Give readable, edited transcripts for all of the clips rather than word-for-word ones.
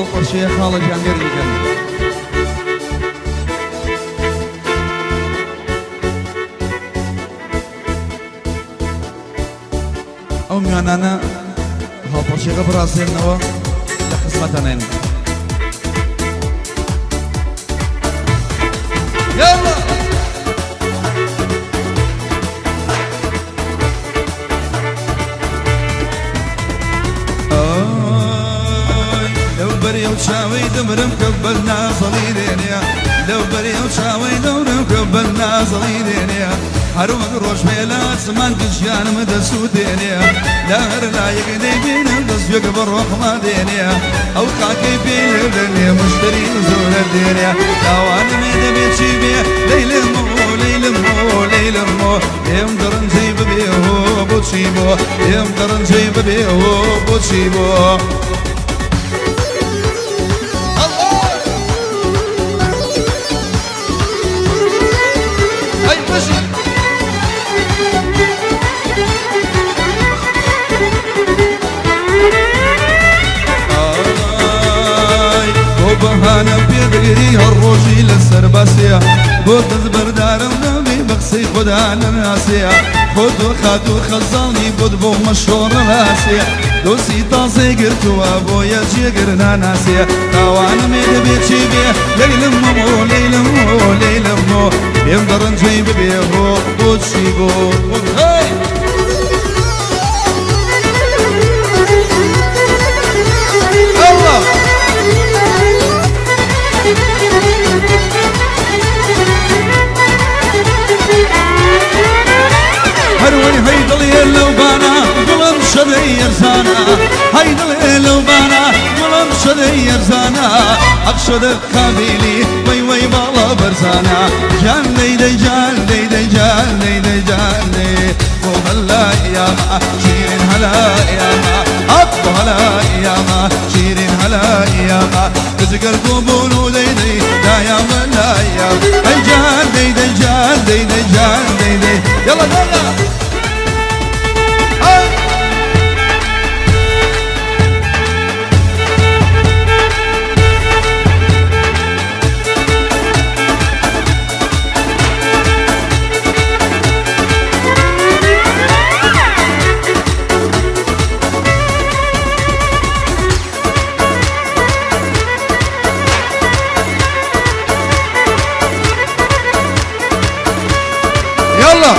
هەڵ قڕشەیە خاڵە جانگەریکەن ئەو میوانانە هەڵقڕشەکە بڕاستێنەوە لە قسمەتەنێن يلا لو بري وشاوي دمرم كبلنا صليدينيا لو بري وشاوي دمرم كبلنا صليدينيا هروم روش ميلات زمان كشيان مدسودينيا لا غير لا يقدي بين الدس يكبر وخما دينيا او كاكي بين الدنيا مشتري نزول الدنيا لوان ميد بيتشي بيه ليل مو ليل مو ليل مو يوم درن جيب بيه بوتشيبو يوم درن جيب بيه بوتشيبو بهانا بيدري هالروجي للسرباسية بود بردارم نبي بقصي خدا للناسية خود وخاتو خزاني بود بو مشهور راسية دوسي طاسي قرتو ابو يجي قرنا ناسية تاوانا ميد بيتشي بيه ليل مو ليل مو ليل مو يمدرن جيب بيه بوتشي بو الله هروي هيدل يلو بانا ظلم شدي يرزانا هيدل يلو بانا ظلم شدي يرزانا اقصد قابيلي وي وي بالا برزانا جان دي دي جان دي دي جان دي دي جان دي هلا يا ما شيرين هلا يا ما ابو هلا يا ما شيرين هلا يا ما تذكر قبول دي دي لا يا ولا يا اي جان دي دي جان دي دي جان دي دي يلا يلا يلا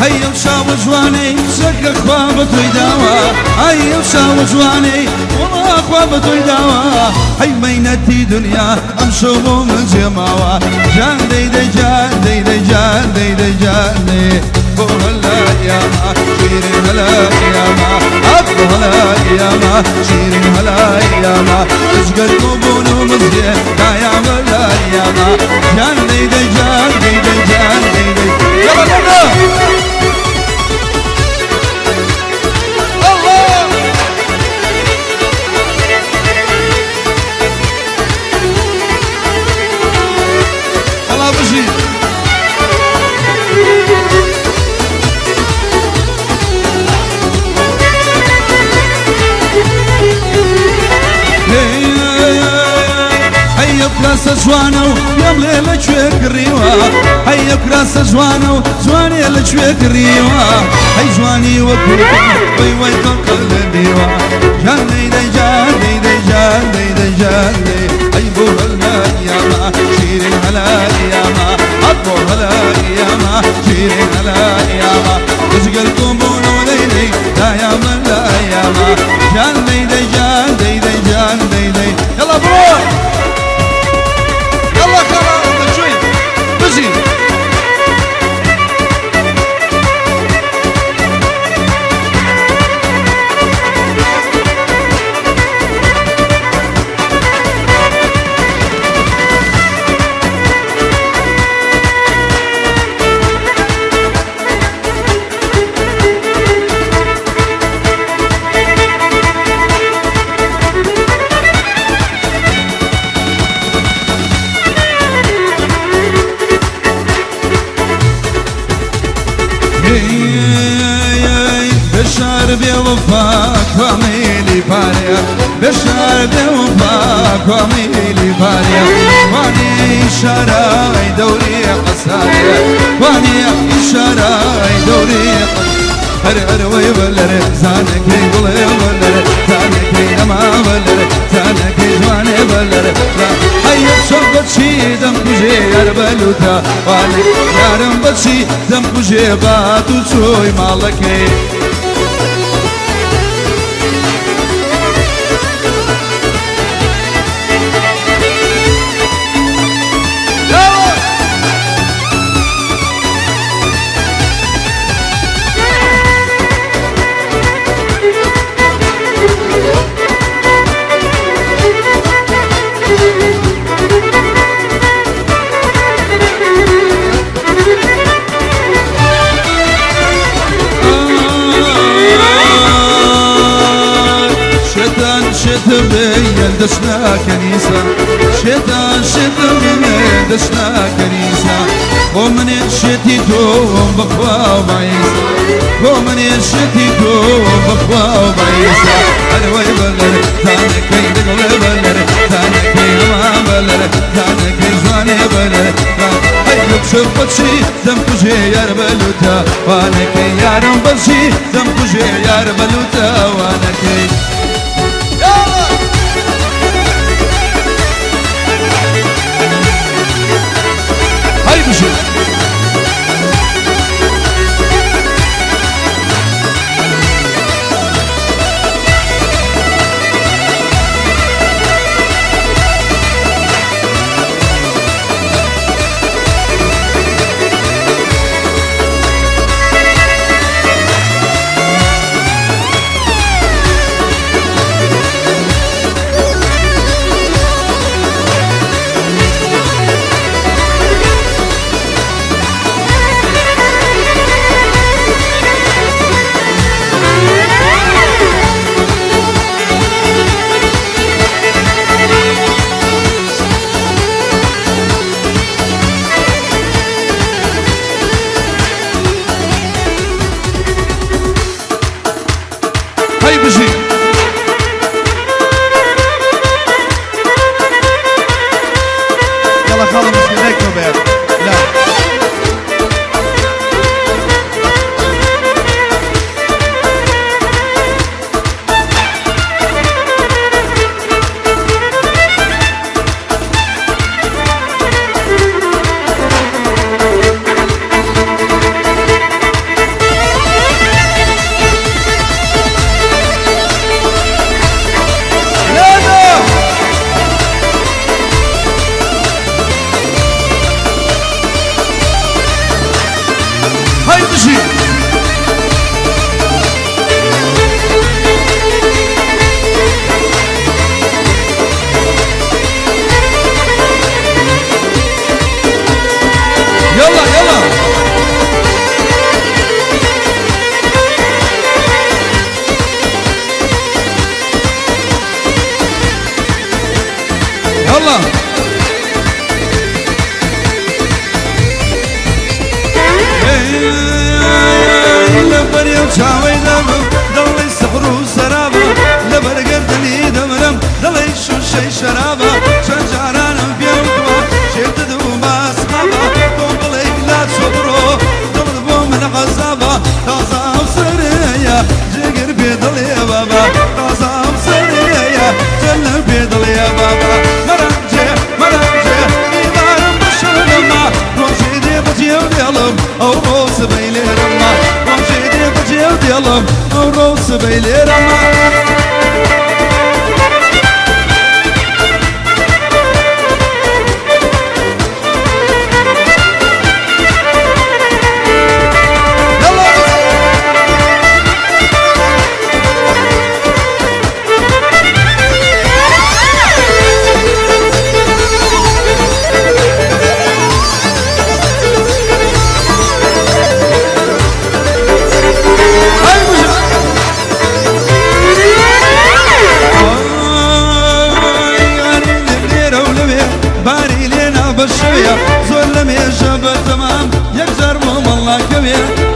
هيا وشاو جواني سك خواب توي داوا هيا وشاو جواني والله خواب توي داوا هي مينتي دنيا امشو من جماوا جان دي دي جان دي دي جان دي دي جان دي هلا يا ما شيرين هلا يا ما ابو هلا يا ما شيرين هلا يا ما اشقد قبول مزيه لا يا ولا يا ما جان دي دي جان دي دي جان دي دي يلا يلا كراسة جوانو يوم ليلة شويك الريوة هيا كراسة جوانو جواني يلا شويك الريوة هي جواني وكوكا وي وي تنقل الديوة جان دي دي جان دي دي جان دي دي جان دي هي بو هلا يا ما شيرين هلا يا ما ابو هلا يا ما شيرين هلا يا ما تشقلكم بونو دي دي لا يا من لا يا ما جان دي دي جان دي دي جان دي دي يلا بروح يلا خلاص شوي بزي وفاك وعميلي فاريا بشار وفاك وعميلي فاريا واني شراي دوري قصاريا واني شراي دوري هر ويبلر زانك يقول يبلر زانك يما بلر زانك جواني بلر هيا صبت شي دم كجي يربلوتا وانك يارم بشي دم كجي باتو شوي مالكي شتم دشنا كنيسة شيطان شتم دشنا كنيسة ومن الشتي دوم بخوا وبعيسى ومن الشتي دوم بخوا وبعيسى أنا ويبلر تانك يدقل بلر تانك يما بلر تانك يزواني بلر هيك شبت شي دم كجي يار بلوتا وانك يارم بشي دم كجي يار بلوتا وانك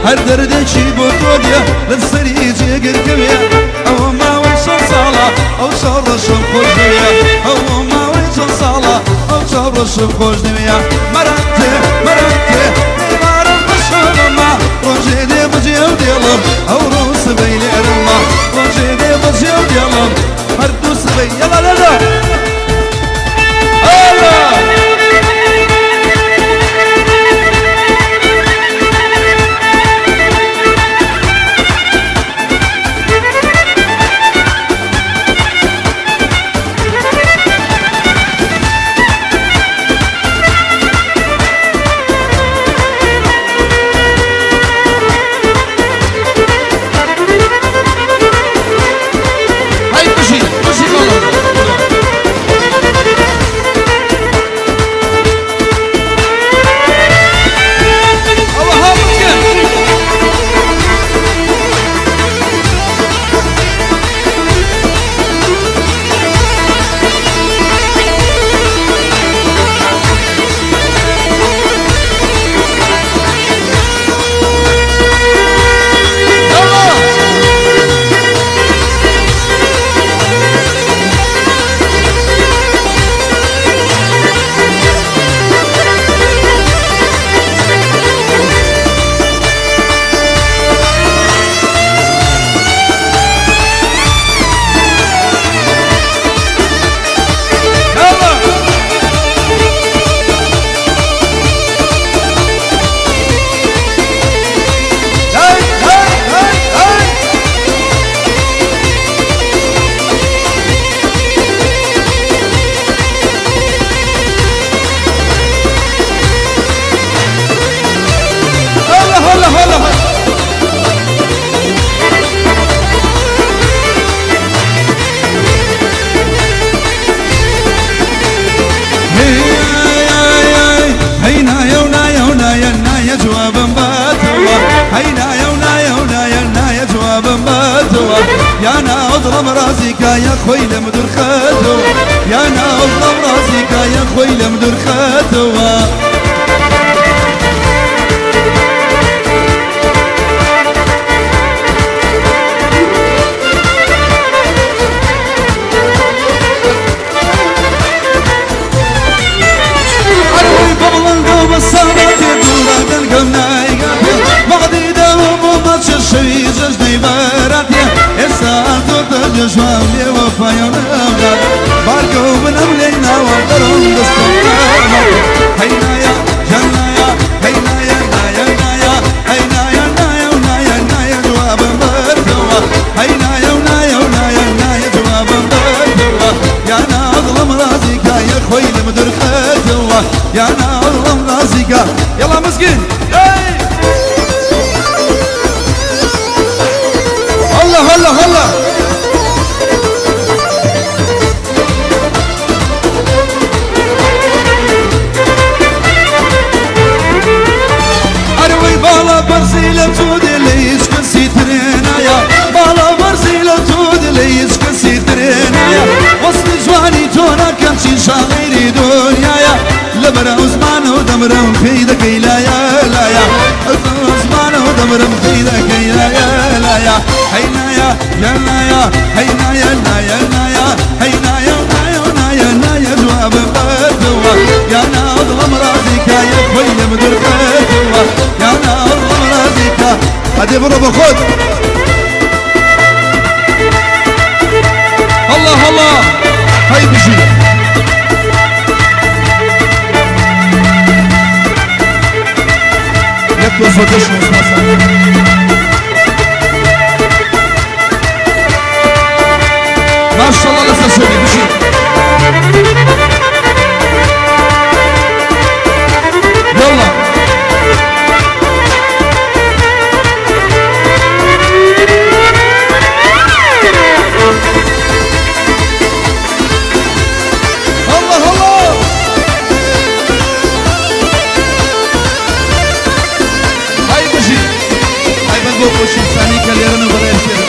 هر دردێکی بۆ تۆ دێ لەسەری جێگرکەوێ ئەوە ماوەی چەند ساڵە ئەو چاو ڕەشم خۆش دەوێ ئەوە ماوەی چەند ساڵە ئەو چاو ڕەشم خۆش دەوێ مەرەنتێ مەرەنتێ نەیوارم بەشۆرەمە ڕۆژێ دێ بەجێ و دێڵم ئەو ڕۆ سبەی لێرەمە ڕۆژێ دێ بەجێ و دێڵم هەردوو سبەی یەڵا لەدا يا ناظر مرازيك يا خوي لمدر خاتو يا ناظر مرازيك يا خوي لمدر خاتو أروي ببلن قوم الصلاة دورا دلقم نايقا مغدي دوم وما تشوي ججدي باراتي جوان لي وفايون أمراد باركو من أملينا وقرون دستونا هينا يا جنا يا هينا يا نايا نايا هينا يا نايا نايا نايا جواب مردوا هينا يا نايا نايا نايا جواب مردوا يا ناظلم رازيك يا خوي لمدر خاتوا يا ناظلم رازيك يلا مسكين الله الله الله برزيلة تود ليش كسيترينا يا بالا برزيلة تود ليش كسيترينا يا وصل جواني تونا كمشي شاغيري دنيا يا لبرا عثمان ودمرم في ذاك لا يا لا يا عثمان ودمرم في ذاك لا يا لا يا هينا يا لا يا هينا يا لا يا لا يا هينا يا لا يا لا يا جواب بدوا يا ناظر مرازيك يا خوي مدر بدوا يا ناظر هدي بربو خد الله الله هاي بشي يكتب فتش ما شاء الله لسه سوري بشي يلا وشي ثاني كليرنا بريسير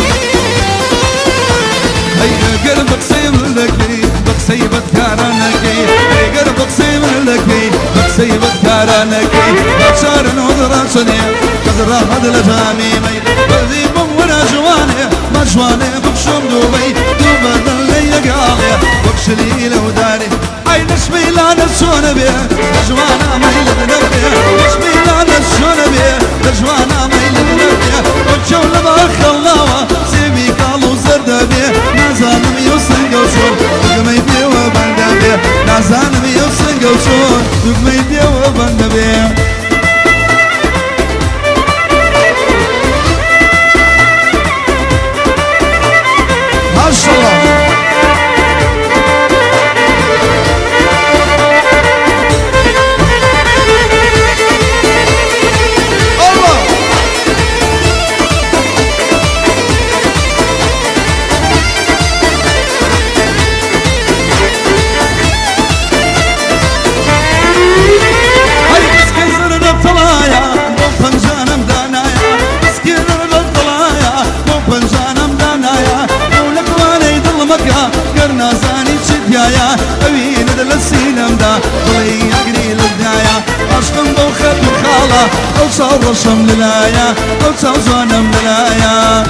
هي قلبك سيم لك بقسي بتكارنك هي قلبك سيم لك بقسي سيبت كارانك بشار نظرة سنية كزرة هذا لجامي مي بذي بمونا جواني ما جواني بكشم دوبي دوبا دلي قالي بكشلي لو داري اي نشمي لا نسون بيه جوانا ميل بنبيه نشمي لا نسون بيه جوانا ميل بنبيه وجول بخلاوة سيبي قالوا زرد بيه نازانم يوصل قوشون دقمي بيه وبند بيه نازانم يوصل قوشون دقمي بيه وبند بيه ما شاء الله أو رسم للايا أو صوزانم للايا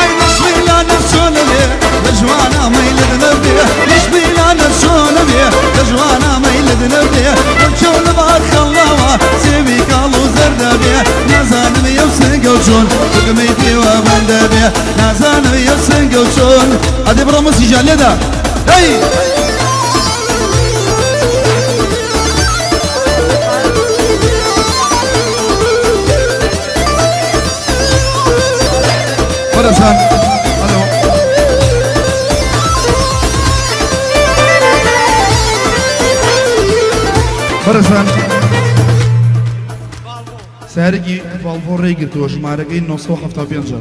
أي نسمي لا نسون بيه لجوانا ميلد نبيه نسمي لا نسون بيه لجوانا ميلد نبيه وجون بارك الله سيبي قالوا زرد بيه نازان يوسن قوشون تقميتي وبند بيه نازان يوسن قوشون هذه برامج جالدة هاي فرسان الو فرسان سهرگی فالفو ری گرتو ژمارەکەی 975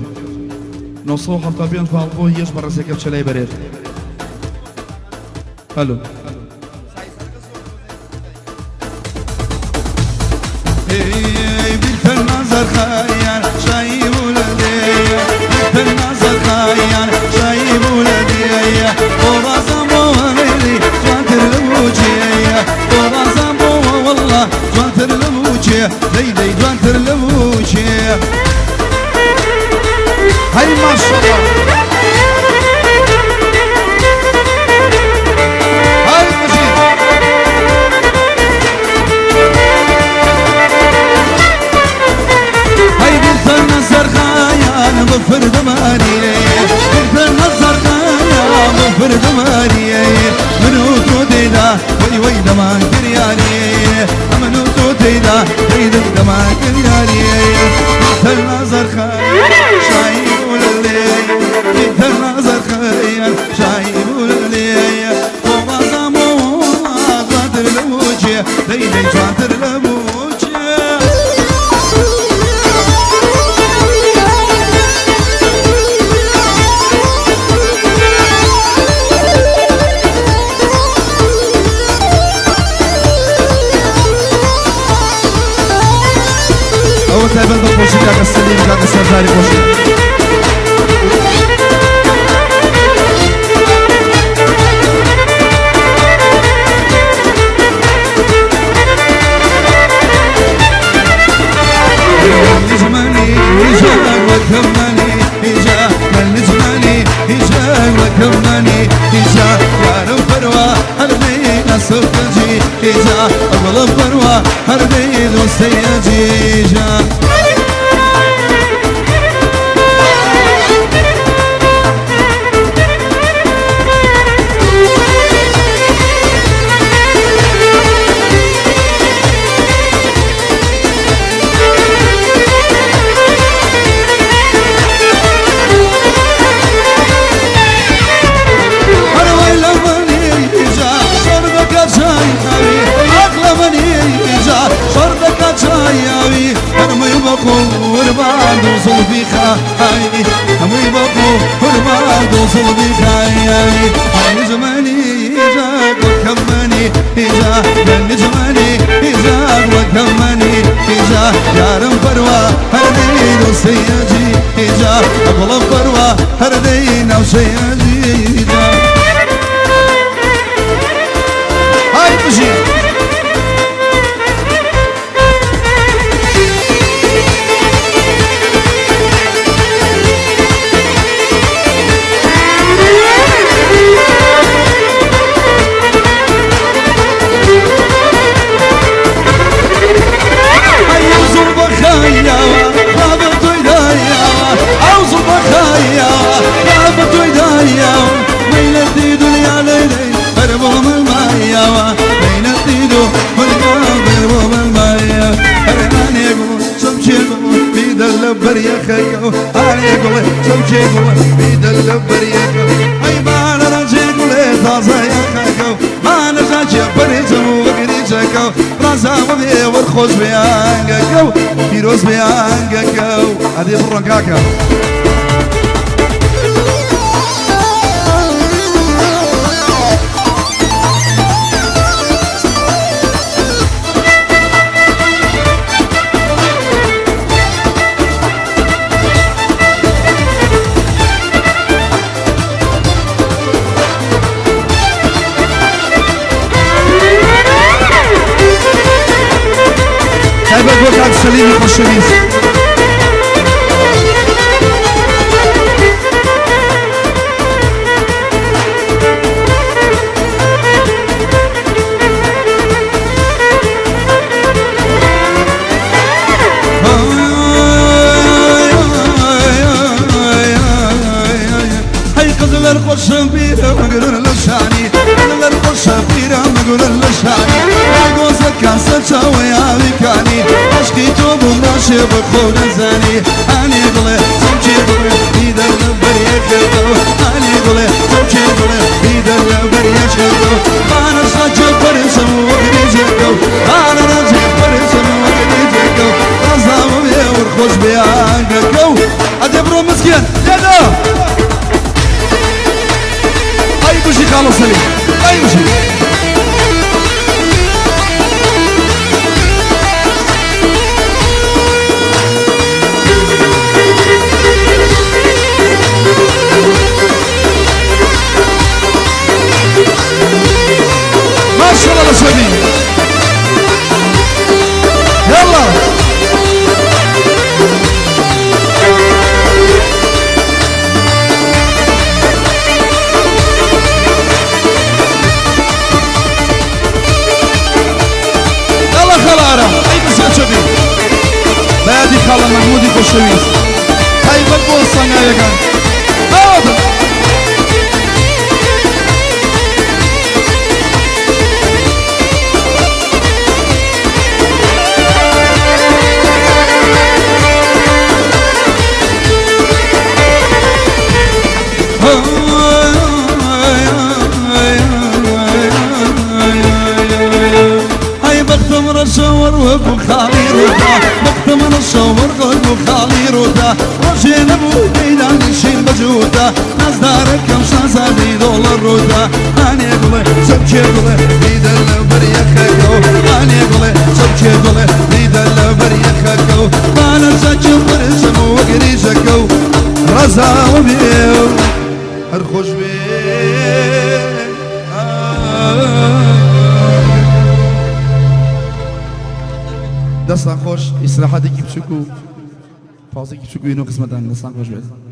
975 فالفو هیچ بەڕێزێکە بچەلای بەرێت الو بالنظر خيال شايب ولدي بالنظر خيال شايب ولدي ورازم وغيري جوانتر لبوجي ورازم والله جوانتر لبوجي ليلي جوانتر لبوجي هاي ما شاء الله مغفر دماني بالنظر يا مغفر دماني منو تودينا وي وي دمان كرياني منو تودينا وي دمان كرياني بالنظر خيال شايب وللي بالنظر خيال شايب وللي وغزمو غادر لوجه ليلي جادر لوجه تابع بوشي كاك السليم كاك السرداري بوشي نجمني هجاك وكمني هجاك نجمني هجاك وكمني هجاك يا رب فروا هردي نصف تجي هجاك أغلب فروا هردي دوستي أجي هجاك قربان دوصل في خاي همي بقو قربان دوصل في خاي من زماني جاك وكمني جاك من زماني جاك وكمني جاك يا رم فروا هردين وسيجي جاك أغلب فروا هردين وسيجي جاك هاي بشي خيو علي قولي سوجي قولي بيدل بريكو اي ما نرجي قولي تازا يا خيو ما نرجي بريزم وقريجكو رازا وبي ورخوش بيانكو بيروز بيانكو هذه برنكاكا هيبقى وقعد سليم يخش بيس هاي قزل القش بيرا مقرر لشاني قزل القش بيرا مقرر لشاني قوزك كاسة شاوي عبيكاني عشقي توب وماشي بخور زاني أني قلي سوچي قلي بيدا لبري خلطو أني قلي سوچي قلي بيدا لبري خلطو أنا رجع برسم وقريجكو أنا رجع برسم وقريجكو رزام بيه ورخوش بيانكو أدبرو مسكين يدا أي بشي خالص سليم أي بشي ما شاء الله سليم يلا بيادي خاله محمودي خوشويس هاي بقول صنع يا جان هذا هاي بختم رشور وابو خالي روتا بختم رشور وابو خالي روتا رجينا ابو ميدان الشين بجوتا ناس دارك كم شانسا $1 روتا اني قولي سبكي قولي بيدا لبريا خاكو اني قولي سبكي قولي بيدا لبريا خاكو بانا سجل برسم وقريشكو رزا وبيو ارخوش بيه دستان خوش استراحتی کی بچکو پازی کی بچکو اینو قسمتن دستان خوش بید